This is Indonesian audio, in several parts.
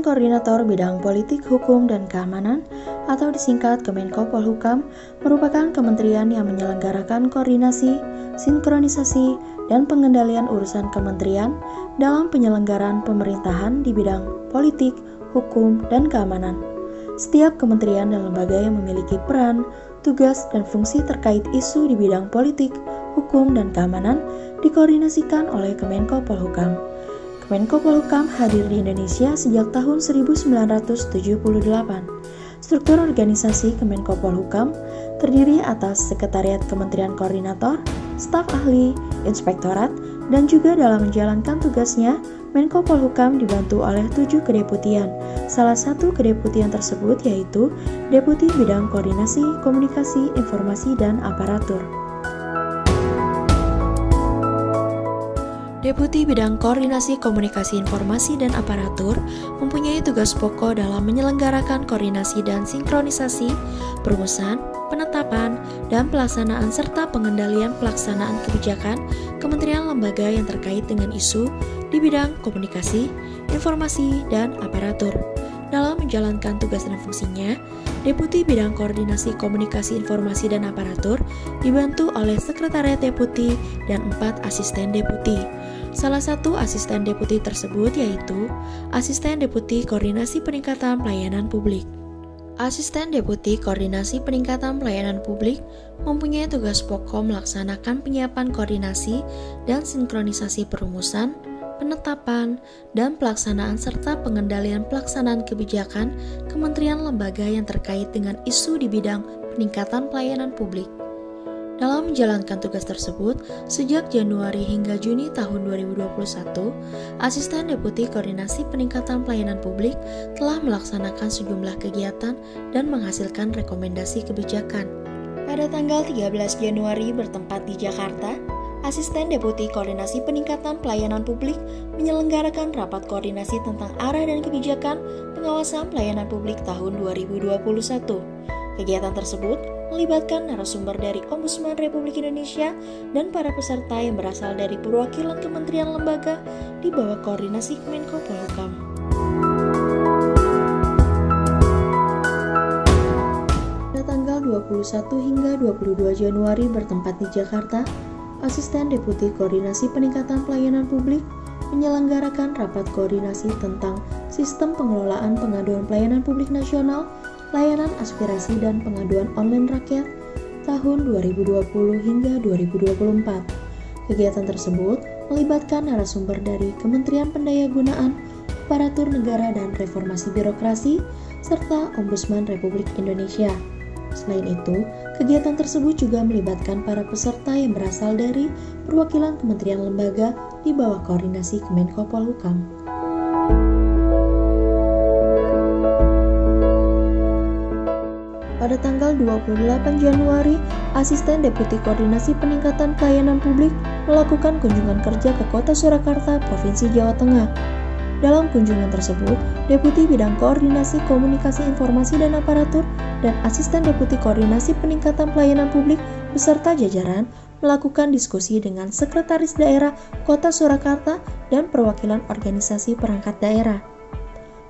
Koordinator Bidang Politik, Hukum, dan Keamanan atau disingkat Kemenko Polhukam merupakan kementerian yang menyelenggarakan koordinasi, sinkronisasi, dan pengendalian urusan kementerian dalam penyelenggaraan pemerintahan di bidang politik, hukum, dan keamanan. Setiap kementerian dan lembaga yang memiliki peran, tugas, dan fungsi terkait isu di bidang politik, hukum, dan keamanan dikoordinasikan oleh Kemenko Polhukam. Kemenko Polhukam hadir di Indonesia sejak tahun 1978. Struktur organisasi Kemenko Polhukam terdiri atas Sekretariat Kementerian Koordinator, staf ahli, inspektorat, dan juga dalam menjalankan tugasnya, Menko Polhukam dibantu oleh 7 kedeputian. Salah satu kedeputian tersebut yaitu Deputi Bidang Koordinasi, Komunikasi, Informasi, dan Aparatur. Deputi Bidang Koordinasi, Komunikasi, Informasi, dan Aparatur mempunyai tugas pokok dalam menyelenggarakan koordinasi dan sinkronisasi, perumusan, penetapan, dan pelaksanaan serta pengendalian pelaksanaan kebijakan kementerian lembaga yang terkait dengan isu di bidang komunikasi, informasi, dan aparatur. Dalam menjalankan tugas dan fungsinya, Deputi Bidang Koordinasi, Komunikasi, Informasi, dan Aparatur dibantu oleh Sekretariat Deputi dan 4 asisten deputi. Salah satu asisten deputi tersebut yaitu Asisten Deputi Koordinasi Peningkatan Pelayanan Publik. Asisten Deputi Koordinasi Peningkatan Pelayanan Publik mempunyai tugas pokok melaksanakan penyiapan koordinasi dan sinkronisasi perumusan, penetapan, dan pelaksanaan serta pengendalian pelaksanaan kebijakan kementerian lembaga yang terkait dengan isu di bidang peningkatan pelayanan publik. Dalam menjalankan tugas tersebut, sejak Januari hingga Juni tahun 2021, Asisten Deputi Koordinasi Peningkatan Pelayanan Publik telah melaksanakan sejumlah kegiatan dan menghasilkan rekomendasi kebijakan. Pada tanggal 13 Januari bertempat di Jakarta, Asisten Deputi Koordinasi Peningkatan Pelayanan Publik menyelenggarakan rapat koordinasi tentang arah dan kebijakan pengawasan pelayanan publik tahun 2021. Kegiatan tersebut melibatkan narasumber dari Ombudsman Republik Indonesia dan para peserta yang berasal dari perwakilan kementerian lembaga di bawah koordinasi Kemenko Polhukam. Pada tanggal 21 hingga 22 Januari bertempat di Jakarta, Asisten Deputi Koordinasi Peningkatan Pelayanan Publik menyelenggarakan rapat koordinasi tentang Sistem Pengelolaan Pengaduan Pelayanan Publik Nasional, Layanan Aspirasi dan Pengaduan Online Rakyat tahun 2020 hingga 2024. Kegiatan tersebut melibatkan narasumber dari Kementerian Pendayagunaan, Aparatur Negara dan Reformasi Birokrasi, serta Ombudsman Republik Indonesia. Selain itu, kegiatan tersebut juga melibatkan para peserta yang berasal dari perwakilan kementerian lembaga di bawah koordinasi Kemenko Polhukam. Pada tanggal 28 Januari, Asisten Deputi Koordinasi Peningkatan Pelayanan Publik melakukan kunjungan kerja ke Kota Surakarta, Provinsi Jawa Tengah. Dalam kunjungan tersebut, Deputi Bidang Koordinasi, Komunikasi, Informasi, dan Aparatur dan Asisten Deputi Koordinasi Peningkatan Pelayanan Publik beserta jajaran melakukan diskusi dengan Sekretaris Daerah Kota Surakarta dan perwakilan organisasi perangkat daerah.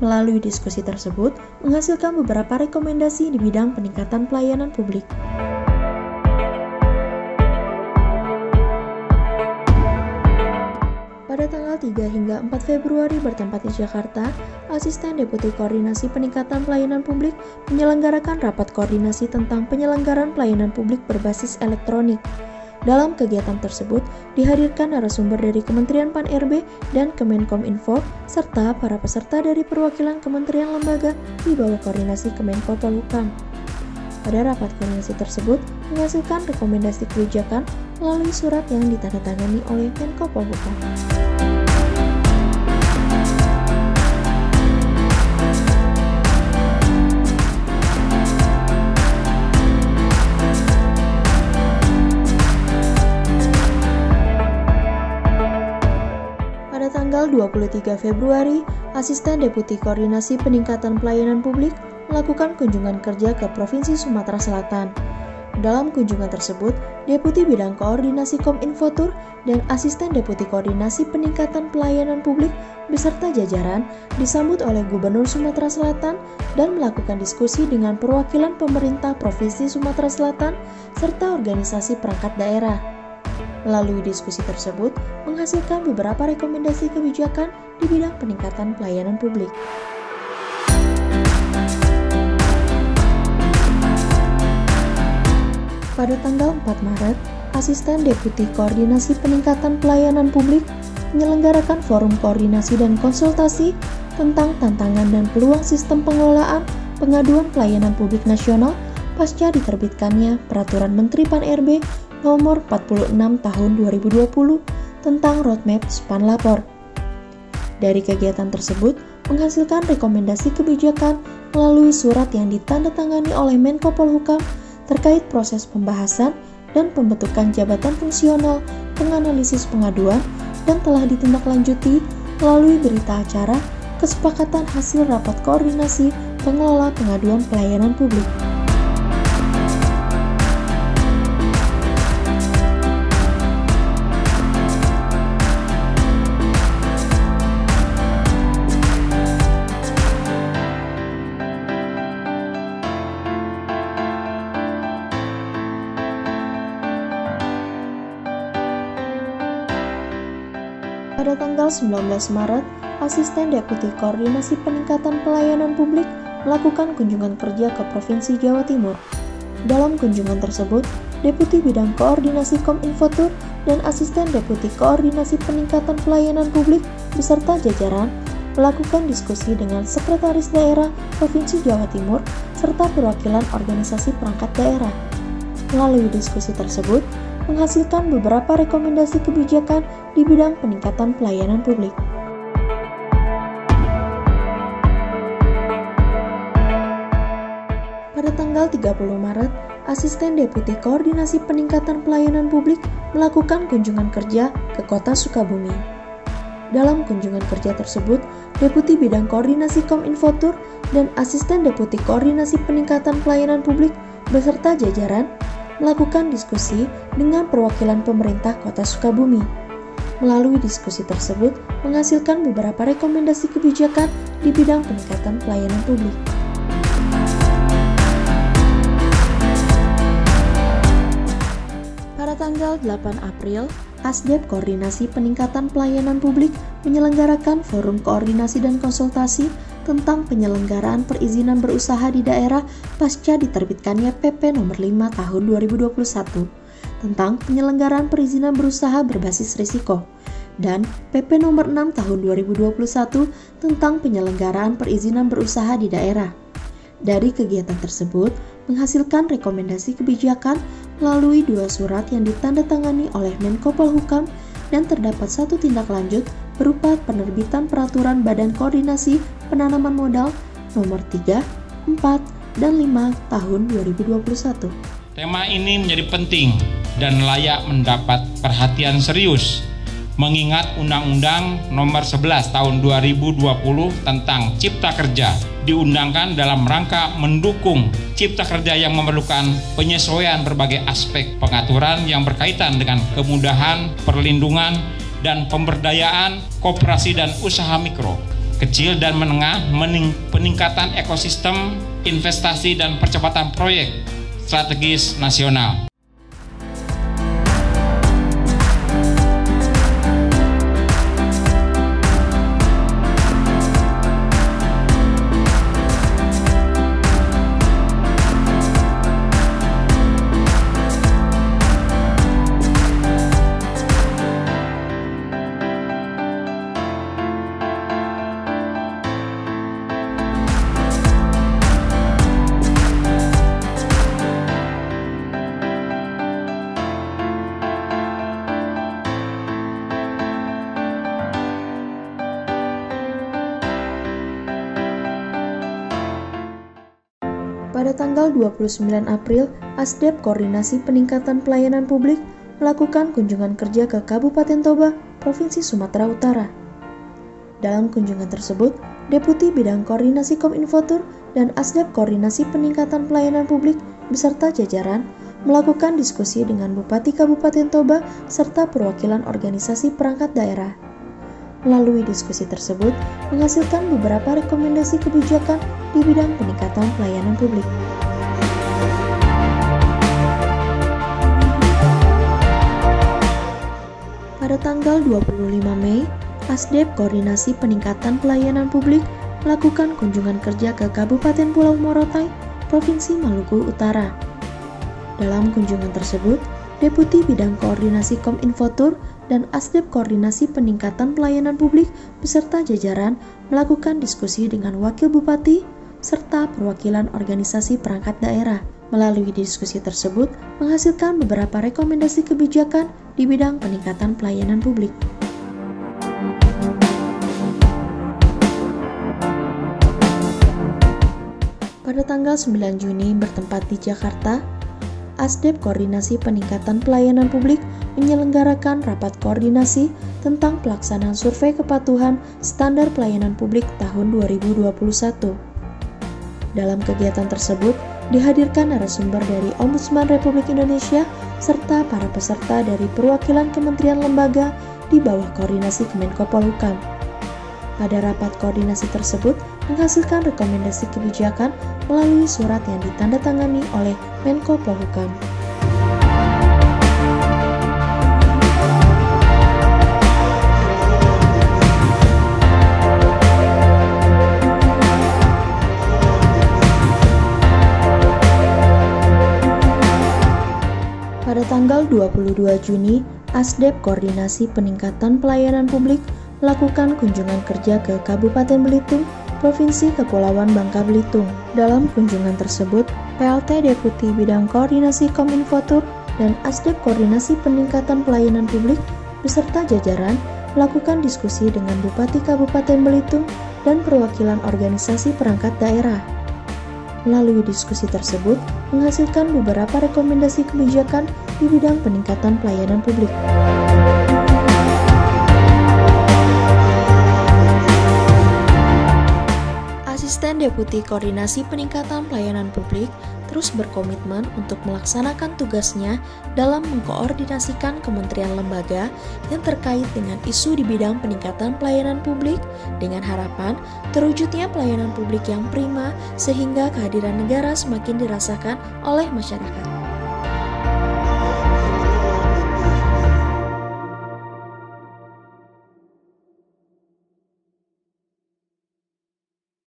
Melalui diskusi tersebut, menghasilkan beberapa rekomendasi di bidang peningkatan pelayanan publik. Pada tanggal 3 hingga 4 Februari bertempat di Jakarta, Asisten Deputi Koordinasi Peningkatan Pelayanan Publik menyelenggarakan rapat koordinasi tentang penyelenggaraan pelayanan publik berbasis elektronik. Dalam kegiatan tersebut, dihadirkan narasumber dari Kementerian Pan-RB dan Kemenkominfo, serta para peserta dari perwakilan kementerian lembaga di bawah koordinasi Kemenko Polhukam. Pada rapat koordinasi tersebut, menghasilkan rekomendasi kebijakan melalui surat yang ditandatangani oleh Menko Polhukam. Tanggal 23 Februari, Asisten Deputi Koordinasi Peningkatan Pelayanan Publik melakukan kunjungan kerja ke Provinsi Sumatera Selatan. Dalam kunjungan tersebut, Deputi Bidang Koordinasi Kominfotur dan Asisten Deputi Koordinasi Peningkatan Pelayanan Publik beserta jajaran disambut oleh Gubernur Sumatera Selatan dan melakukan diskusi dengan perwakilan pemerintah Provinsi Sumatera Selatan serta organisasi perangkat daerah. Melalui diskusi tersebut, menghasilkan beberapa rekomendasi kebijakan di bidang peningkatan pelayanan publik. Pada tanggal 4 Maret, Asisten Deputi Koordinasi Peningkatan Pelayanan Publik menyelenggarakan forum koordinasi dan konsultasi tentang tantangan dan peluang sistem pengelolaan pengaduan pelayanan publik nasional pasca diterbitkannya Peraturan Menteri Pan-RB Nomor 46 Tahun 2020 tentang Roadmap Span Lapor. Dari kegiatan tersebut, menghasilkan rekomendasi kebijakan melalui surat yang ditandatangani oleh Menko Polhukam terkait proses pembahasan dan pembentukan jabatan fungsional penganalisis pengaduan dan telah ditindaklanjuti melalui berita acara kesepakatan hasil rapat koordinasi pengelola pengaduan pelayanan publik. Pada tanggal 19 Maret, Asisten Deputi Koordinasi Peningkatan Pelayanan Publik melakukan kunjungan kerja ke Provinsi Jawa Timur. Dalam kunjungan tersebut, Deputi Bidang Koordinasi Kominfotur dan Asisten Deputi Koordinasi Peningkatan Pelayanan Publik beserta jajaran melakukan diskusi dengan Sekretaris Daerah Provinsi Jawa Timur serta perwakilan organisasi perangkat daerah. Melalui diskusi tersebut, menghasilkan beberapa rekomendasi kebijakan di bidang peningkatan pelayanan publik. Pada tanggal 30 Maret, Asisten Deputi Koordinasi Peningkatan Pelayanan Publik melakukan kunjungan kerja ke Kota Sukabumi. Dalam kunjungan kerja tersebut, Deputi Bidang Koordinasi Kominfotur dan Asisten Deputi Koordinasi Peningkatan Pelayanan Publik beserta jajaran melakukan diskusi dengan perwakilan pemerintah Kota Sukabumi. Melalui diskusi tersebut, menghasilkan beberapa rekomendasi kebijakan di bidang peningkatan pelayanan publik. Pada tanggal 8 April, Asdep Koordinasi Peningkatan Pelayanan Publik menyelenggarakan forum koordinasi dan konsultasi tentang penyelenggaraan perizinan berusaha di daerah pasca diterbitkannya PP Nomor 5 Tahun 2021 tentang penyelenggaraan perizinan berusaha berbasis risiko dan PP Nomor 6 Tahun 2021 tentang penyelenggaraan perizinan berusaha di daerah. Dari kegiatan tersebut, menghasilkan rekomendasi kebijakan melalui 2 surat yang ditandatangani oleh Menko Polhukam dan terdapat 1 tindak lanjut berupa penerbitan Peraturan Badan Koordinasi Penanaman Modal Nomor 3, 4, dan 5 Tahun 2021. Tema ini menjadi penting dan layak mendapat perhatian serius mengingat Undang-Undang Nomor 11 Tahun 2020 tentang Cipta Kerja diundangkan dalam rangka mendukung cipta kerja yang memerlukan penyesuaian berbagai aspek pengaturan yang berkaitan dengan kemudahan, perlindungan, dan pemberdayaan koperasi dan usaha mikro, kecil dan menengah, peningkatan ekosistem, investasi, dan percepatan proyek strategis nasional. Pada tanggal 29 April, Asdep Koordinasi Peningkatan Pelayanan Publik melakukan kunjungan kerja ke Kabupaten Toba, Provinsi Sumatera Utara. Dalam kunjungan tersebut, Deputi Bidang Koordinasi Kominfotur dan Asdep Koordinasi Peningkatan Pelayanan Publik beserta jajaran melakukan diskusi dengan Bupati Kabupaten Toba serta perwakilan organisasi perangkat daerah. Melalui diskusi tersebut, menghasilkan beberapa rekomendasi kebijakan di bidang peningkatan pelayanan publik. Pada tanggal 25 Mei, Asdep Koordinasi Peningkatan Pelayanan Publik melakukan kunjungan kerja ke Kabupaten Pulau Morotai, Provinsi Maluku Utara. Dalam kunjungan tersebut, Deputi Bidang Koordinasi Kominfotur dan Asdep Koordinasi Peningkatan Pelayanan Publik beserta jajaran melakukan diskusi dengan Wakil Bupati serta perwakilan organisasi perangkat daerah. Melalui diskusi tersebut, menghasilkan beberapa rekomendasi kebijakan di bidang peningkatan pelayanan publik. Pada tanggal 9 Juni bertempat di Jakarta, Asdep Koordinasi Peningkatan Pelayanan Publik menyelenggarakan rapat koordinasi tentang pelaksanaan survei kepatuhan standar pelayanan publik tahun 2021. Dalam kegiatan tersebut, dihadirkan narasumber dari Ombudsman Republik Indonesia serta para peserta dari perwakilan kementerian lembaga di bawah koordinasi Kemenko Polhukam. Pada rapat koordinasi tersebut menghasilkan rekomendasi kebijakan melalui surat yang ditandatangani oleh Menko Polhukam. Pada tanggal 22 Juni, Asdep Koordinasi Peningkatan Pelayanan Publik melakukan kunjungan kerja ke Kabupaten Belitung, Provinsi Kepulauan Bangka Belitung. Dalam kunjungan tersebut, PLT Deputi Bidang Koordinasi Kominfotur dan Asdep Koordinasi Peningkatan Pelayanan Publik beserta jajaran melakukan diskusi dengan Bupati Kabupaten Belitung dan perwakilan organisasi perangkat daerah. Melalui diskusi tersebut, menghasilkan beberapa rekomendasi kebijakan di bidang peningkatan pelayanan publik. Asisten Deputi Koordinasi Peningkatan Pelayanan Publik terus berkomitmen untuk melaksanakan tugasnya dalam mengkoordinasikan kementerian lembaga yang terkait dengan isu di bidang peningkatan pelayanan publik dengan harapan terwujudnya pelayanan publik yang prima sehingga kehadiran negara semakin dirasakan oleh masyarakat.